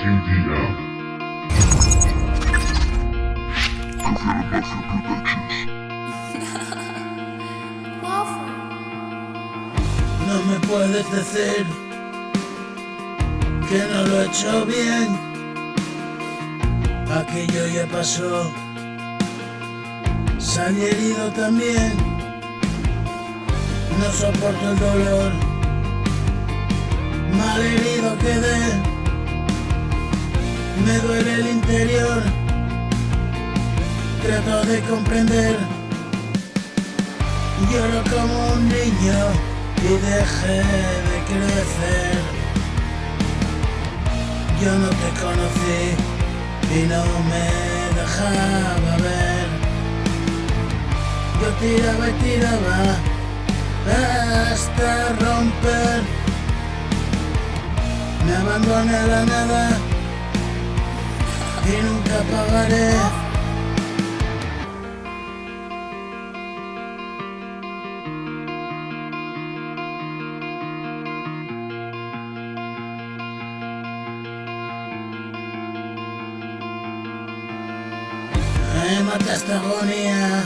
Argentina. Confirmación Productions. No me puedes decir que no lo he hecho bien. Aquello ya pasó. Salí herido también. No soporto el dolor. Mal herido quedé. Me duele el interior. Trato de comprender. Lloro como un niño y dejé de crecer. Yo no te conocí y no me dejaba ver. Yo tiraba y tiraba hasta romper. Me abandoné a la nada y nunca pagaré. Me mata esta agonía,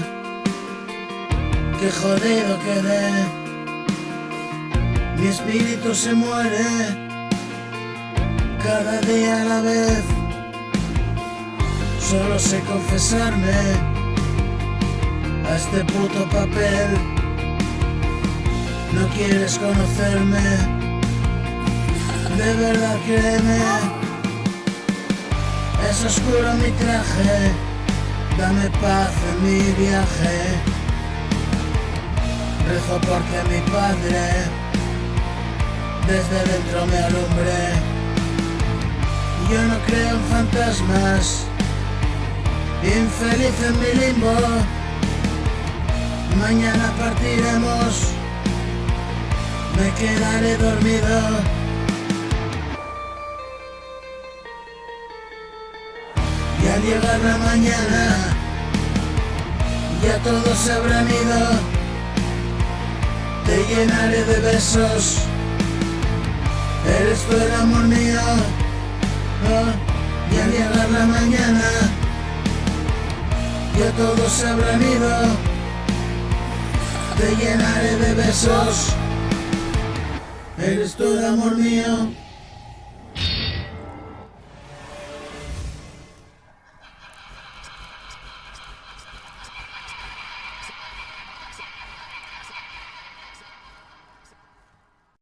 que jodido quedé. Mi espíritu se muere cada día a la vez. Solo sé confesarme a este puto papel. No quieres conocerme, de verdad créeme. Es oscuro mi traje, dame paz en mi viaje. Rezo porque mi padre desde dentro me alumbre. Yo no creo en fantasmas, infeliz en mi limbo. Mañana partiremos, me quedaré dormido. Y al llegar la mañana, ya todos se habrán ido. Te llenaré de besos, eres tú el amor mío. Y al llegar la mañana, ya todos se habrán ido. Te llenaré de besos, eres tú el amor mío.